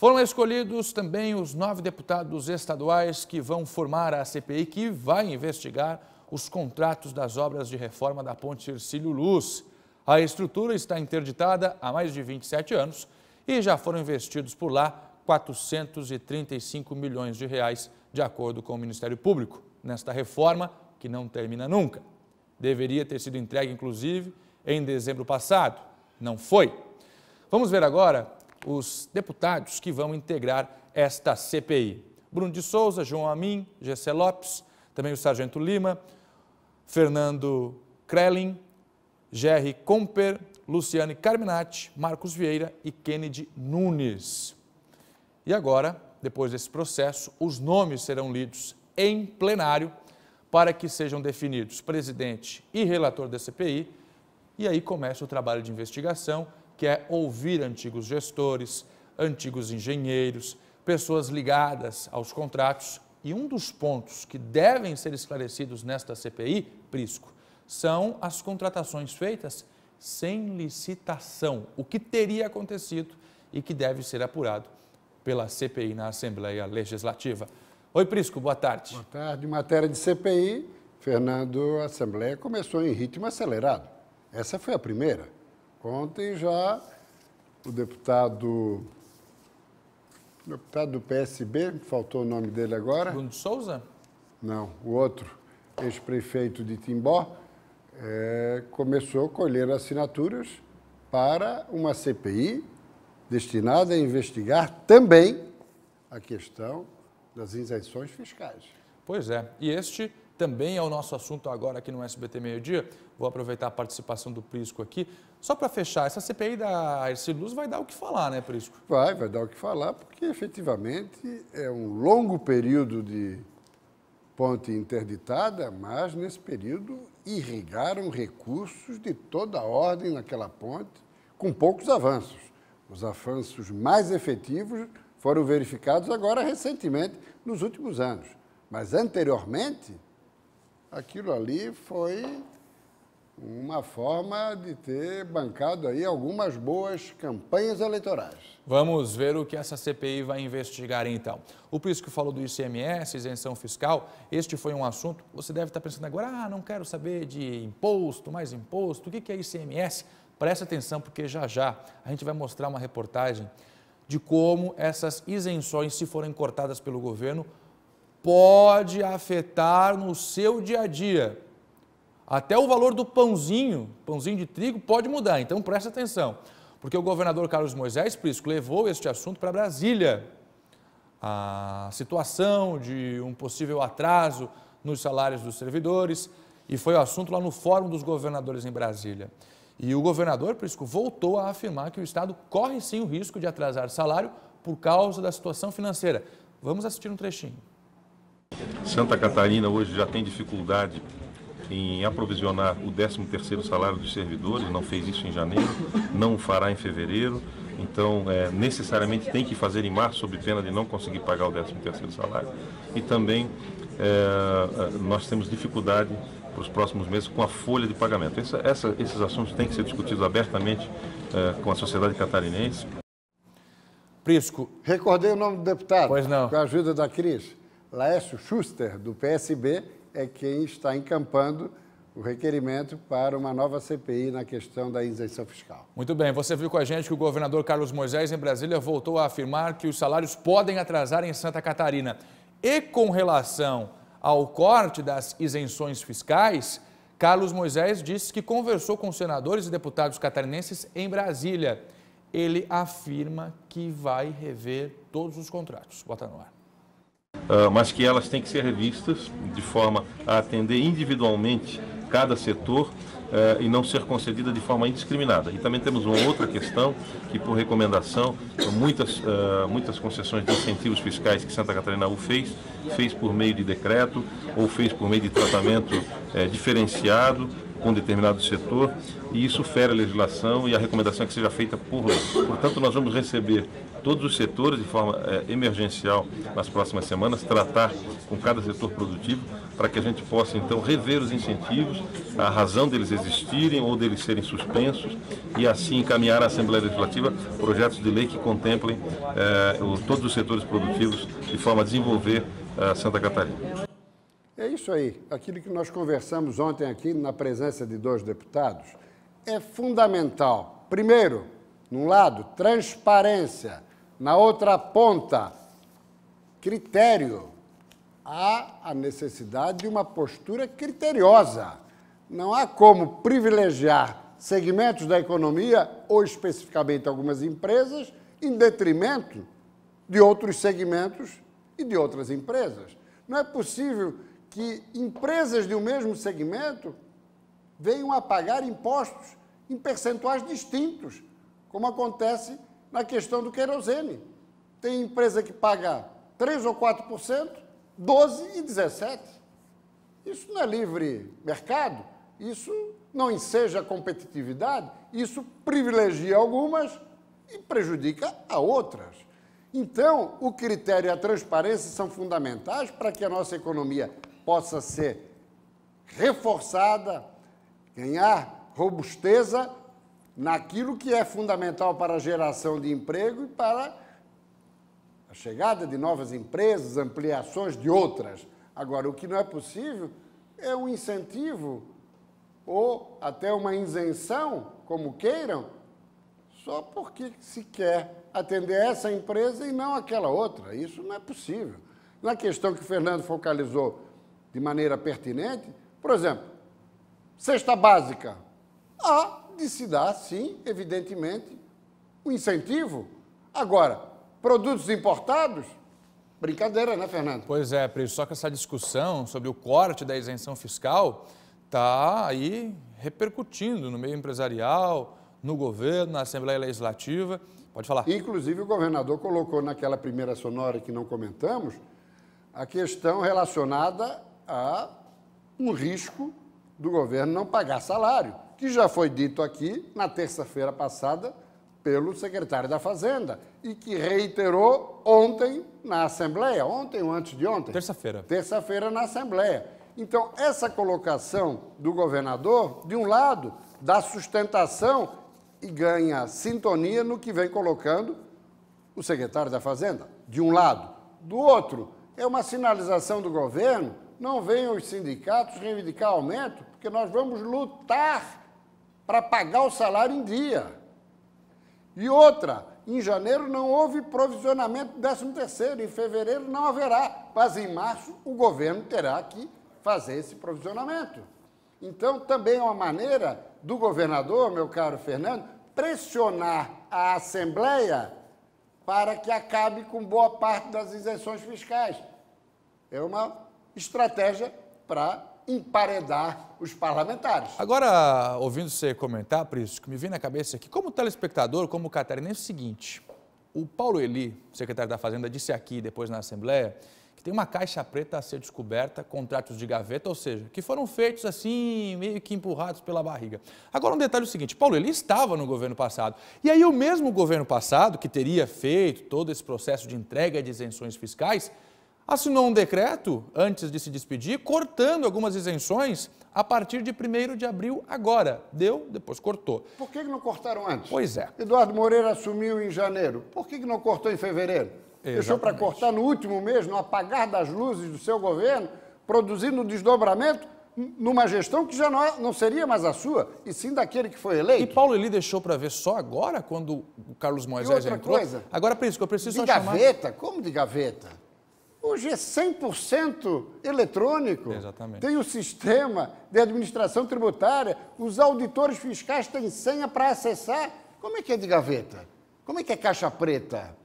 Foram escolhidos também os 9 deputados estaduais que vão formar a CPI, que vai investigar os contratos das obras de reforma da Ponte Hercílio Luz. A estrutura está interditada há mais de 27 anos e já foram investidos por lá 435 milhões de reais, de acordo com o Ministério Público, nesta reforma que não termina nunca. Deveria ter sido entregue, inclusive, em dezembro passado. Não foi. Vamos ver agora os deputados que vão integrar esta CPI. Bruno de Souza, João Amin, Gessé Lopes, também o Sargento Lima, Fernando Krelin, Jerry Comper, Luciane Carminati, Marcos Vieira e Kennedy Nunes. E agora, depois desse processo, os nomes serão lidos em plenário para que sejam definidos presidente e relator da CPI, e aí começa o trabalho de investigação, que é ouvir antigos gestores, antigos engenheiros, pessoas ligadas aos contratos. E um dos pontos que devem ser esclarecidos nesta CPI, Prisco, são as contratações feitas sem licitação, o que teria acontecido e que deve ser apurado pela CPI na Assembleia Legislativa. Oi, Prisco, boa tarde. Boa tarde. Em matéria de CPI, Fernando, a Assembleia começou em ritmo acelerado. Essa foi a primeira. Ontem já o deputado do PSB, faltou o nome dele agora. Bruno de Souza? Não, o outro, ex-prefeito de Timbó, começou a colher assinaturas para uma CPI destinada a investigar também a questão das isenções fiscais. Pois é, e este também é o nosso assunto agora aqui no SBT Meio-Dia. Vou aproveitar a participação do Prisco aqui. Só para fechar, essa CPI da Hercílio Luz vai dar o que falar, né, Prisco? Vai dar o que falar, porque efetivamente é um longo período de ponte interditada, mas nesse período irrigaram recursos de toda a ordem naquela ponte, com poucos avanços. Os avanços mais efetivos foram verificados agora recentemente, nos últimos anos. Mas anteriormente, aquilo ali foi uma forma de ter bancado aí algumas boas campanhas eleitorais. Vamos ver o que essa CPI vai investigar então. O Prisco falou do ICMS, isenção fiscal. Este foi um assunto, você deve estar pensando agora, não quero saber de imposto, mais imposto. O que é ICMS? Preste atenção, porque já a gente vai mostrar uma reportagem de como essas isenções, se forem cortadas pelo governo, pode afetar no seu dia a dia. Até o valor do pãozinho de trigo pode mudar, então preste atenção. Porque o governador Carlos Moisés, Prisco, levou este assunto para Brasília. A situação de um possível atraso nos salários dos servidores, e foi o assunto lá no Fórum dos Governadores em Brasília. E o governador, Prisco, voltou a afirmar que o Estado corre sim o risco de atrasar salário por causa da situação financeira. Vamos assistir um trechinho. Santa Catarina hoje já tem dificuldade em aprovisionar o 13º salário dos servidores, não fez isso em janeiro, não fará em fevereiro, então necessariamente tem que fazer em março, sob pena de não conseguir pagar o 13º salário. E também nós temos dificuldade para os próximos meses com a folha de pagamento. Esses assuntos têm que ser discutidos abertamente com a sociedade catarinense. Prisco. Recordei o nome do deputado. Pois não. Com a ajuda da Cris. Laércio Schuster, do PSB, é quem está encampando o requerimento para uma nova CPI na questão da isenção fiscal. Muito bem, você viu com a gente que o governador Carlos Moisés, em Brasília, voltou a afirmar que os salários podem atrasar em Santa Catarina. E com relação ao corte das isenções fiscais, Carlos Moisés disse que conversou com senadores e deputados catarinenses em Brasília. Ele afirma que vai rever todos os contratos. Bota no ar. Mas que elas têm que ser revistas de forma a atender individualmente cada setor e não ser concedida de forma indiscriminada. E também temos uma outra questão que, por recomendação, muitas concessões de incentivos fiscais que Santa Catarina fez por meio de decreto ou fez por meio de tratamento diferenciado com determinado setor, e isso fere a legislação e a recomendação é que seja feita por lei. Portanto, nós vamos receber todos os setores de forma emergencial nas próximas semanas, tratar com cada setor produtivo para que a gente possa então rever os incentivos, a razão deles existirem ou deles serem suspensos e assim encaminhar à Assembleia Legislativa projetos de lei que contemplem todos os setores produtivos de forma a desenvolver Santa Catarina. É isso aí, aquilo que nós conversamos ontem aqui na presença de 2 deputados, é fundamental. Primeiro, num lado, transparência, na outra ponta, critério. Há a necessidade de uma postura criteriosa. Não há como privilegiar segmentos da economia, ou especificamente algumas empresas, em detrimento de outros segmentos e de outras empresas. Não é possível que empresas de um mesmo segmento venham a pagar impostos em percentuais distintos, como acontece na questão do querosene. Tem empresa que paga 3% ou 4%, 12% e 17%. Isso não é livre mercado, isso não enseja a competitividade, isso privilegia algumas e prejudica a outras. Então, o critério e a transparência são fundamentais para que a nossa economia possa ser reforçada, ganhar robusteza naquilo que é fundamental para a geração de emprego e para a chegada de novas empresas, ampliações de outras. Agora, o que não é possível é um incentivo ou até uma isenção, como queiram, só porque se quer atender essa empresa e não aquela outra. Isso não é possível. Na questão que o Fernando focalizou de maneira pertinente, por exemplo, cesta básica, há de se dar, sim, evidentemente, um incentivo. Agora, produtos importados, brincadeira, né, Fernando? Pois é, Prisco, só que essa discussão sobre o corte da isenção fiscal está aí repercutindo no meio empresarial, no governo, na Assembleia Legislativa. Pode falar. Inclusive, o governador colocou naquela primeira sonora que não comentamos a questão relacionada a um risco do governo não pagar salário, que já foi dito aqui na terça-feira passada pelo secretário da Fazenda e que reiterou ontem na Assembleia, ontem ou antes de ontem? Terça-feira. Terça-feira na Assembleia. Então, essa colocação do governador, de um lado, dá sustentação e ganha sintonia no que vem colocando o secretário da Fazenda, de um lado. Do outro, é uma sinalização do governo, não venham os sindicatos reivindicar aumento, porque nós vamos lutar para pagar o salário em dia. E outra, em janeiro não houve provisionamento do 13º, em fevereiro não haverá, mas em março o governo terá que fazer esse provisionamento. Então, também é uma maneira do governador, meu caro Fernando, pressionar a Assembleia para que acabe com boa parte das isenções fiscais. É uma estratégia para emparedar os parlamentares. Agora, ouvindo você comentar, Prisco, me vem na cabeça aqui, como telespectador, como catarinense, é o seguinte, o Paulo Eli, secretário da Fazenda, disse aqui, depois na Assembleia, que tem uma caixa preta a ser descoberta, contratos de gaveta, ou seja, que foram feitos assim, meio que empurrados pela barriga. Agora, um detalhe é o seguinte, Paulo Eli estava no governo passado, e aí o mesmo governo passado, que teria feito todo esse processo de entrega de isenções fiscais, assinou um decreto, antes de se despedir, cortando algumas isenções a partir de 1º de abril agora. Deu, depois cortou. Por que não cortaram antes? Pois é. Eduardo Moreira assumiu em janeiro. Por que não cortou em fevereiro? Exatamente. Deixou para cortar no último mês, no apagar das luzes do seu governo, produzindo um desdobramento numa gestão que já não seria mais a sua, e sim daquele que foi eleito. E Paulo Eli deixou para ver só agora, quando o Carlos Moisés entrou? Coisa, agora, Prisco, eu preciso só chamar... De gaveta? Como de gaveta? Hoje é 100% eletrônico. Exatamente. Tem o sistema de administração tributária, os auditores fiscais têm senha para acessar. Como é que é de gaveta? Como é que é caixa preta?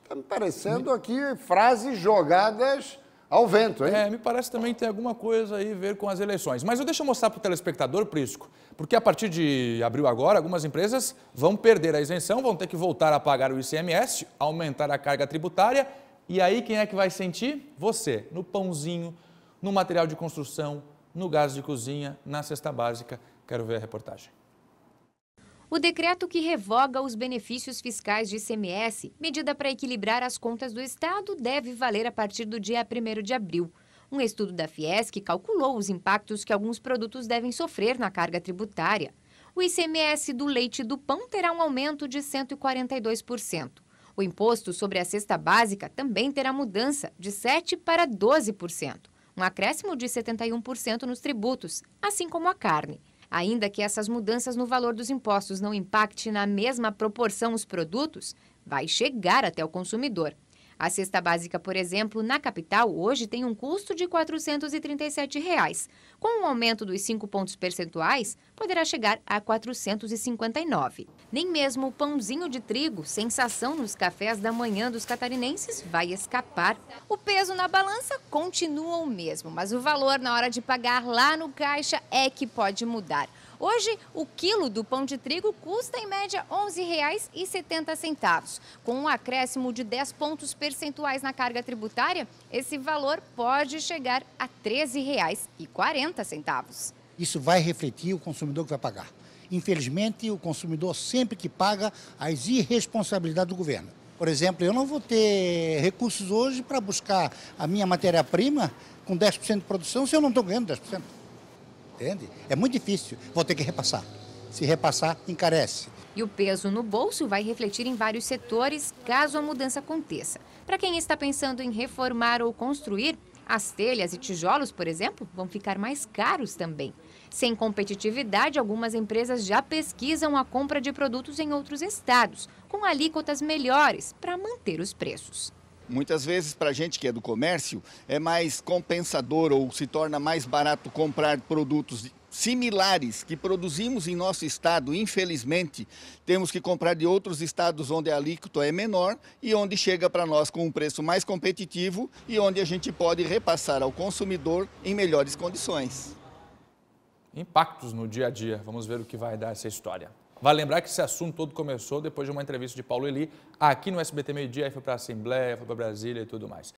Está me parecendo aqui frases jogadas ao vento, hein? Me parece também que tem alguma coisa aí a ver com as eleições. Mas deixa eu mostrar para o telespectador, Prisco, porque a partir de abril agora, algumas empresas vão perder a isenção, vão ter que voltar a pagar o ICMS, aumentar a carga tributária. E aí quem é que vai sentir? Você, no pãozinho, no material de construção, no gás de cozinha, na cesta básica. Quero ver a reportagem. O decreto que revoga os benefícios fiscais de ICMS, medida para equilibrar as contas do Estado, deve valer a partir do dia 1º de abril. Um estudo da Fiesc calculou os impactos que alguns produtos devem sofrer na carga tributária. O ICMS do leite e do pão terá um aumento de 142%. O imposto sobre a cesta básica também terá mudança de 7% para 12%, um acréscimo de 71% nos tributos, assim como a carne. Ainda que essas mudanças no valor dos impostos não impactem na mesma proporção os produtos, vai chegar até o consumidor. A cesta básica, por exemplo, na capital, hoje tem um custo de R$ 437. Com o aumento dos 5 pontos percentuais, poderá chegar a R$ 459. Nem mesmo o pãozinho de trigo, sensação nos cafés da manhã dos catarinenses, vai escapar. O peso na balança continua o mesmo, mas o valor na hora de pagar lá no caixa é que pode mudar. Hoje, o quilo do pão de trigo custa, em média, R$ 11,70. Com um acréscimo de 10 pontos percentuais na carga tributária, esse valor pode chegar a R$ 13,40. Isso vai refletir o consumidor que vai pagar. Infelizmente, o consumidor sempre que paga as irresponsabilidades do governo. Por exemplo, eu não vou ter recursos hoje para buscar a minha matéria-prima com 10% de produção se eu não estou ganhando 10%. Entende? É muito difícil, vou ter que repassar. Se repassar, encarece. E o peso no bolso vai refletir em vários setores, caso a mudança aconteça. Para quem está pensando em reformar ou construir, as telhas e tijolos, por exemplo, vão ficar mais caros também. Sem competitividade, algumas empresas já pesquisam a compra de produtos em outros estados, com alíquotas melhores para manter os preços. Muitas vezes, para a gente que é do comércio, é mais compensador ou se torna mais barato comprar produtos similares que produzimos em nosso estado. Infelizmente, temos que comprar de outros estados onde a alíquota é menor e onde chega para nós com um preço mais competitivo e onde a gente pode repassar ao consumidor em melhores condições. Impactos no dia a dia. Vamos ver o que vai dar essa história. Vale lembrar que esse assunto todo começou depois de uma entrevista de Paulo Eli aqui no SBT Meio Dia, foi para a Assembleia, foi para Brasília e tudo mais.